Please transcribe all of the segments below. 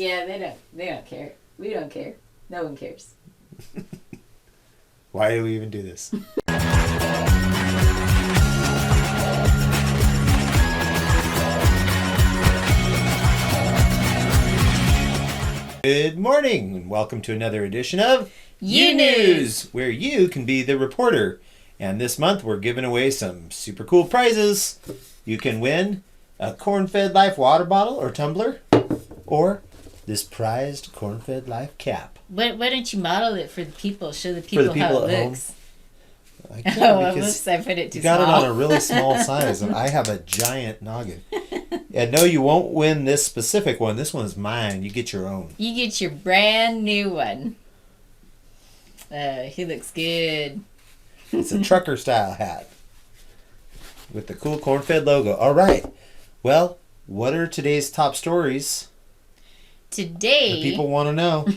Yeah, they don't care. We don't care. No one cares. Why do we even do this? Good morning, and welcome to another edition of U-News, where you can be the reporter. And this month we're giving away some super cool prizes. You can win a Corn-Fed Life water bottle or tumbler, or this prized Corn-Fed Life cap. Why don't you model it for the people? Show the people, how it looks. I can't Whoops, I put it too small. You got it on a really small size, and I have a giant noggin. And no, you won't win this specific one. This one's mine. You get your own. You get your brand new one. He looks good. It's a trucker style hat with the cool corn-fed logo. All right. Well, what are today's top stories? Today, The people want to know.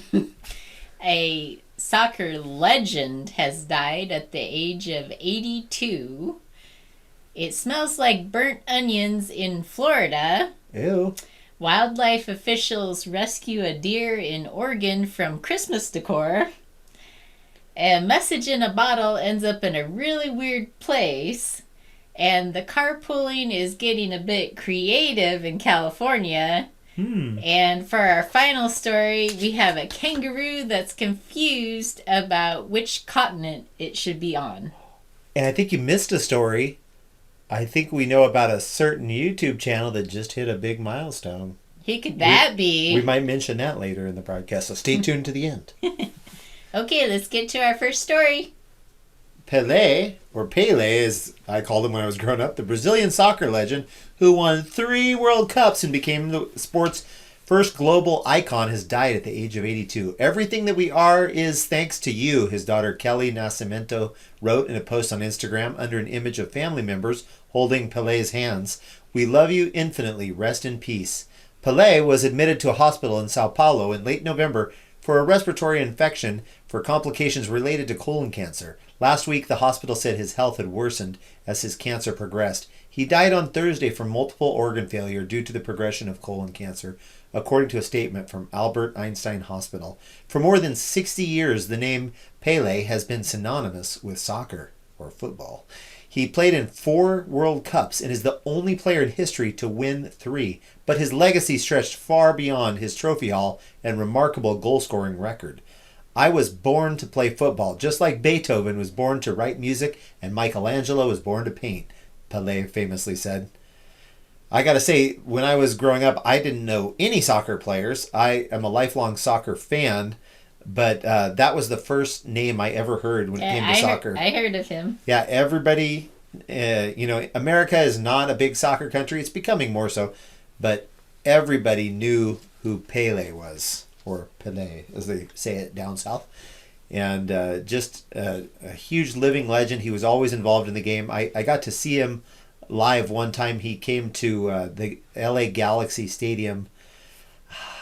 a soccer legend has died at the age of 82. It smells like burnt onions in Florida. Ew. Wildlife officials rescue a deer in Oregon from Christmas decor. A message in a bottle ends up in a really weird place. And the carpooling is getting a bit creative in California. And for our final story, we have a kangaroo that's confused about which continent it should be on. And I think you missed a story. I think we know about a certain YouTube channel that just hit a big milestone. Who could that be? We might mention that later in the broadcast, so stay tuned to the end. Okay, let's get to our first story. Pele, or Pele as I called him when I was growing up, the Brazilian soccer legend who won 3 World Cups and became the sport's first global icon, has died at the age of 82. Everything that we are is thanks to you, his daughter Kelly Nascimento wrote in a post on Instagram under an image of family members holding Pele's hands. We love you infinitely. Rest in peace. Pele was admitted to a hospital in Sao Paulo in late November for a respiratory infection for complications related to colon cancer. Last week, the hospital said his health had worsened as his cancer progressed. He died on Thursday from multiple organ failure due to the progression of colon cancer, according to a statement from Albert Einstein Hospital. For more than 60 years, the name Pele has been synonymous with soccer, or football. He played in 4 World Cups and is the only player in history to win 3. But his legacy stretched far beyond his trophy haul and remarkable goal-scoring record. I was born to play football, just like Beethoven was born to write music and Michelangelo was born to paint, Pele famously said. I gotta say, when I was growing up, I didn't know any soccer players. I am a lifelong soccer fan, but that was the first name I ever heard when it came to soccer. I heard of him. Yeah, everybody, America is not a big soccer country. It's becoming more so, but everybody knew who Pele was, or Pele, as they say it down south. And just a huge living legend. He was always involved in the game. I got to see him live one time. He came to the LA Galaxy Stadium.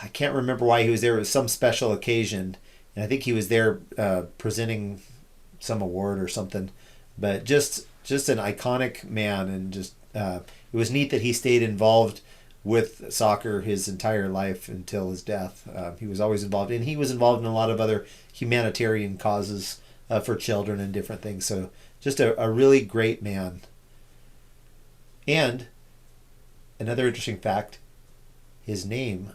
I can't remember why he was there. It was some special occasion, and I think he was there presenting some award or something. But just an iconic man, and just it was neat that he stayed involved with soccer his entire life until his death. He was always involved, and he was involved in a lot of other humanitarian causes for children and different things. So just a really great man. And another interesting fact, his name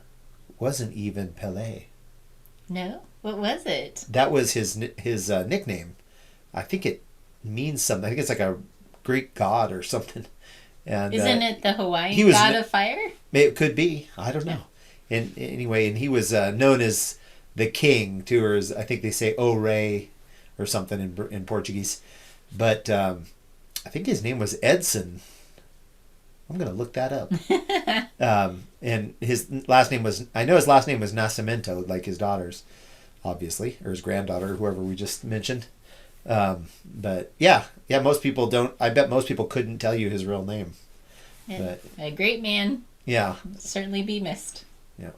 wasn't even Pele. No? What was it? That was his nickname. I think it means something. I think it's like a Greek god or something. And isn't it the Hawaiian god of fire? It could be. I don't know. And anyway, and he was known as the king too, or as I think they say O Rei or something in Portuguese. But I think his name was Edson. I'm going to look that up. And his last name was, I know his last name was Nascimento, like his daughter's, obviously, or his granddaughter, whoever we just mentioned. But yeah, most people don't, I bet most people couldn't tell you his real name. But, a great man. Yeah. Certainly be missed. Yeah.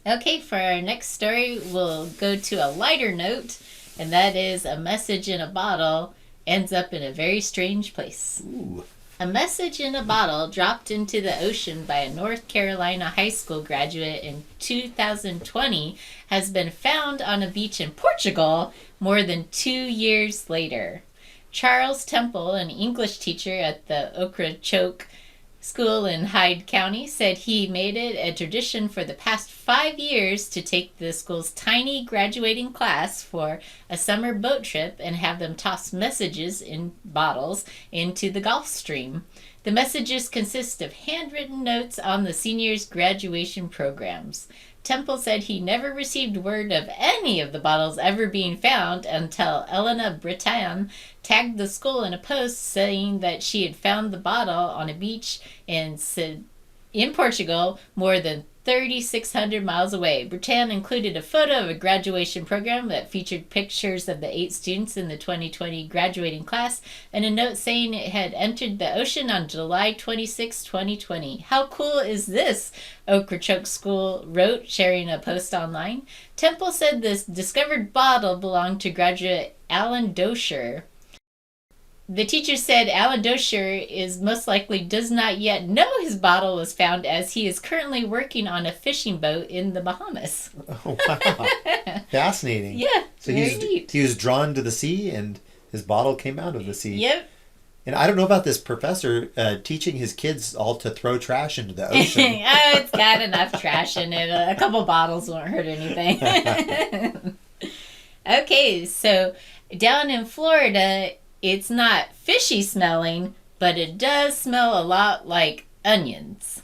Okay, for our next story, we'll go to a lighter note, and that is a message in a bottle ends up in a very strange place. Ooh. A message in a bottle dropped into the ocean by a North Carolina high school graduate in 2020 has been found on a beach in Portugal more than 2 years later. Charles Temple, an English teacher at the Ocrachoke School in Hyde County, said he made it a tradition for the past 5 years to take the school's tiny graduating class for a summer boat trip and have them toss messages in bottles into the Gulf Stream. The messages consist of handwritten notes on the seniors' graduation programs. Temple said he never received word of any of the bottles ever being found until Elena Bretan tagged the school in a post saying that she had found the bottle on a beach in Portugal more than 3,600 miles away. Bretan included a photo of a graduation program that featured pictures of the 8 students in the 2020 graduating class and a note saying it had entered the ocean on July 26, 2020. How cool is this? Ocrachoke School wrote, sharing a post online. Temple said this discovered bottle belonged to graduate Alan Dosher. The teacher said Alan Dosher is most likely does not yet know his bottle was found as he is currently working on a fishing boat in the Bahamas. Oh, wow. Fascinating. Yeah, so very neat. He was drawn to the sea and his bottle came out of the sea. Yep. And I don't know about this professor teaching his kids all to throw trash into the ocean. Oh, it's got enough trash in it. A couple bottles won't hurt anything. Okay, so down in Florida, it's not fishy smelling, but it does smell a lot like onions.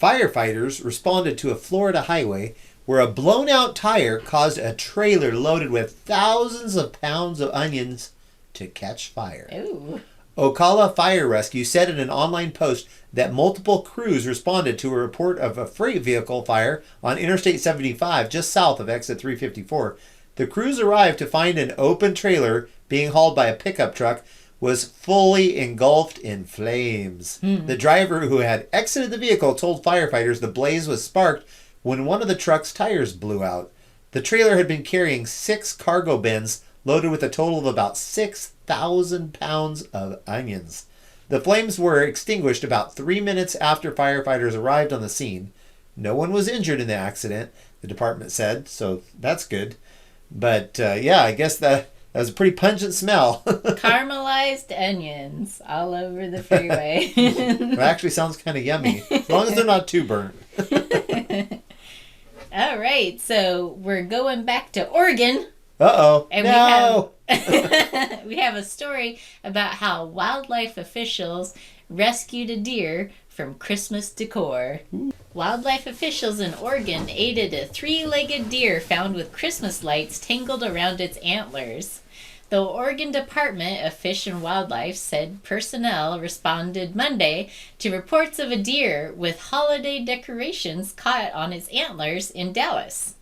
Firefighters responded to a Florida highway where a blown-out tire caused a trailer loaded with thousands of pounds of onions to catch fire. Ooh. Ocala Fire Rescue said in an online post that multiple crews responded to a report of a freight vehicle fire on Interstate 75 just south of exit 354. The crews arrived to find an open trailer being hauled by a pickup truck was fully engulfed in flames. The driver who had exited the vehicle told firefighters the blaze was sparked when one of the truck's tires blew out. The trailer had been carrying 6 cargo bins loaded with a total of about 6,000 pounds of onions. The flames were extinguished about 3 minutes after firefighters arrived on the scene. No one was injured in the accident, the department said, so that's good. But yeah, I guess that was a pretty pungent smell. Caramelized onions all over the freeway. It actually sounds kind of yummy, as long as they're not too burnt. All right, so we're going back to Oregon. Uh-oh. And no! we have a story about how wildlife officials rescued a deer from Christmas decor. Wildlife officials in Oregon aided a 3-legged deer found with Christmas lights tangled around its antlers. The Oregon Department of Fish and Wildlife said personnel responded Monday to reports of a deer with holiday decorations caught on its antlers in Dallas.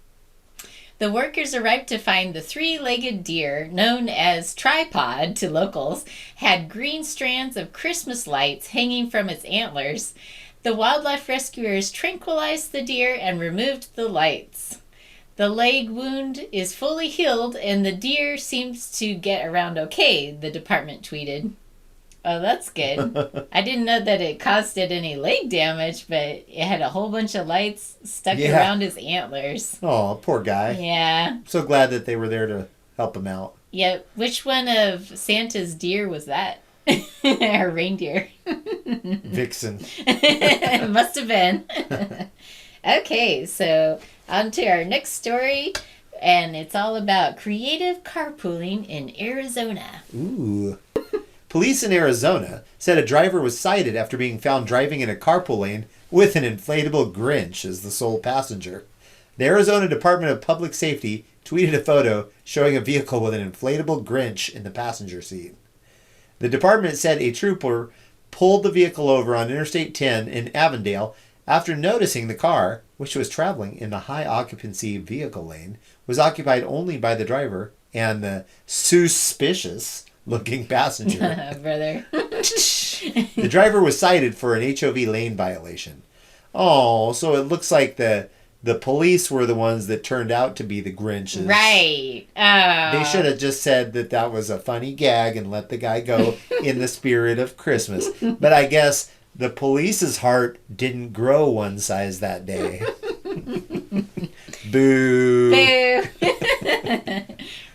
The workers arrived to find the 3-legged deer, known as tripod to locals, had green strands of Christmas lights hanging from its antlers. The wildlife rescuers tranquilized the deer and removed the lights. The leg wound is fully healed and the deer seems to get around okay, the department tweeted. Oh, that's good. I didn't know that it caused it any leg damage, but it had a whole bunch of lights stuck around his antlers. Oh, poor guy. Yeah. I'm so glad that they were there to help him out. Yeah, which one of Santa's deer was that? Or reindeer? Vixen. Must have been. Okay, so on to our next story, and it's all about creative carpooling in Arizona. Ooh. Police in Arizona said a driver was cited after being found driving in a carpool lane with an inflatable Grinch as the sole passenger. The Arizona Department of Public Safety tweeted a photo showing a vehicle with an inflatable Grinch in the passenger seat. The department said a trooper pulled the vehicle over on Interstate 10 in Avondale after noticing the car, which was traveling in the high-occupancy vehicle lane, was occupied only by the driver and the suspicious-looking passenger. Brother. The driver was cited for an HOV lane violation. Oh, so it looks like the the police were the ones that turned out to be the Grinches. Right. They should have just said that was a funny gag and let the guy go in the spirit of Christmas. But I guess the police's heart didn't grow one size that day. Boo. Boo.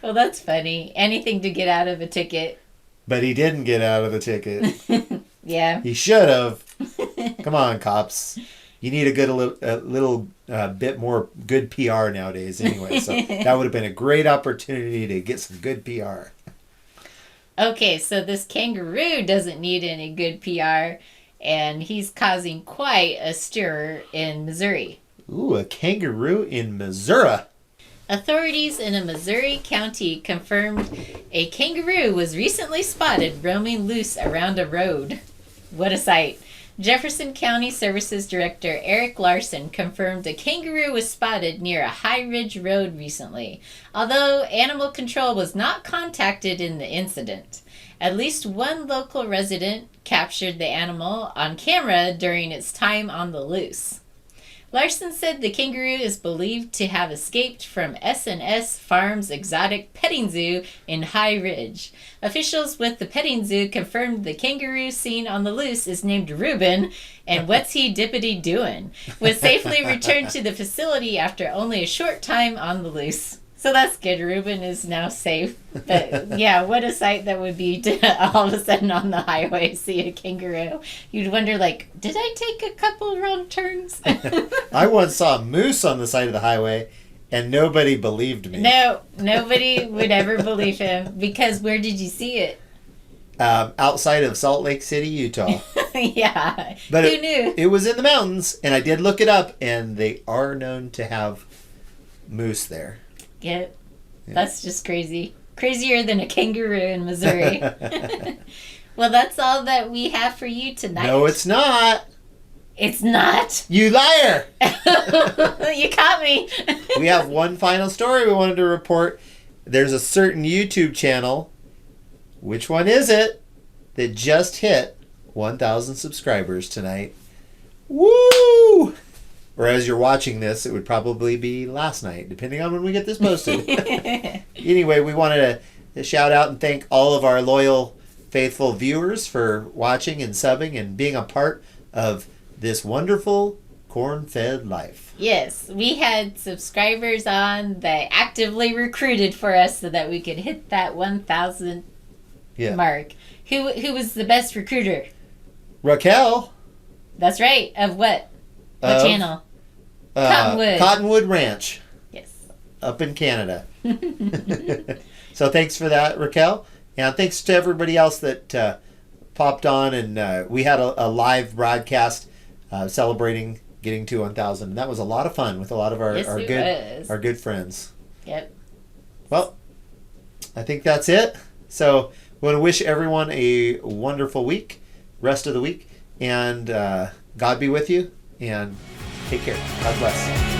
Well, that's funny. Anything to get out of a ticket. But he didn't get out of the ticket. Yeah. He should have. Come on, cops. You need a little bit more good PR nowadays anyway. So that would have been a great opportunity to get some good PR. Okay, so this kangaroo doesn't need any good PR, and he's causing quite a stir in Missouri. Ooh, a kangaroo in Missouri. Authorities in a Missouri county confirmed a kangaroo was recently spotted roaming loose around a road. What a sight. Jefferson County Services Director Eric Larson confirmed a kangaroo was spotted near a High Ridge road recently, although animal control was not contacted in the incident. At least one local resident captured the animal on camera during its time on the loose. Larson said the kangaroo is believed to have escaped from S&S Farms Exotic Petting Zoo in High Ridge. Officials with the petting zoo confirmed the kangaroo seen on the loose is named Reuben, and what's he dippity doing? Was safely returned to the facility after only a short time on the loose. So that's good. Reuben is now safe. But yeah, what a sight that would be to all of a sudden on the highway see a kangaroo. You'd wonder, like, did I take a couple wrong turns? I once saw a moose on the side of the highway, and nobody believed me. No, nobody would ever believe him. Because where did you see it? Outside of Salt Lake City, Utah. Yeah. But who knew? It was in the mountains, and I did look it up, and they are known to have moose there. Yeah. That's just crazy. Crazier than a kangaroo in Missouri. Well, that's all that we have for you tonight. No, it's not. It's not. You liar. You caught me. We have one final story we wanted to report. There's a certain YouTube channel. Which one is it? That just hit 1,000 subscribers tonight. Woo! Or as you're watching this, it would probably be last night, depending on when we get this posted. Anyway, we wanted to shout out and thank all of our loyal, faithful viewers for watching and subbing and being a part of this wonderful corn-fed life. Yes, we had subscribers on that actively recruited for us so that we could hit that 1,000 mark. Who was the best recruiter? Raquel. That's right. Of what? What channel? Cottonwood. Cottonwood Ranch. Yes. Up in Canada. So thanks for that, Raquel. And thanks to everybody else that popped on. And we had a live broadcast celebrating getting to 1,000. And that was a lot of fun with a lot of our good friends. Yep. Well, I think that's it. So we want to wish everyone a wonderful week, rest of the week. And God be with you. And take care. God bless.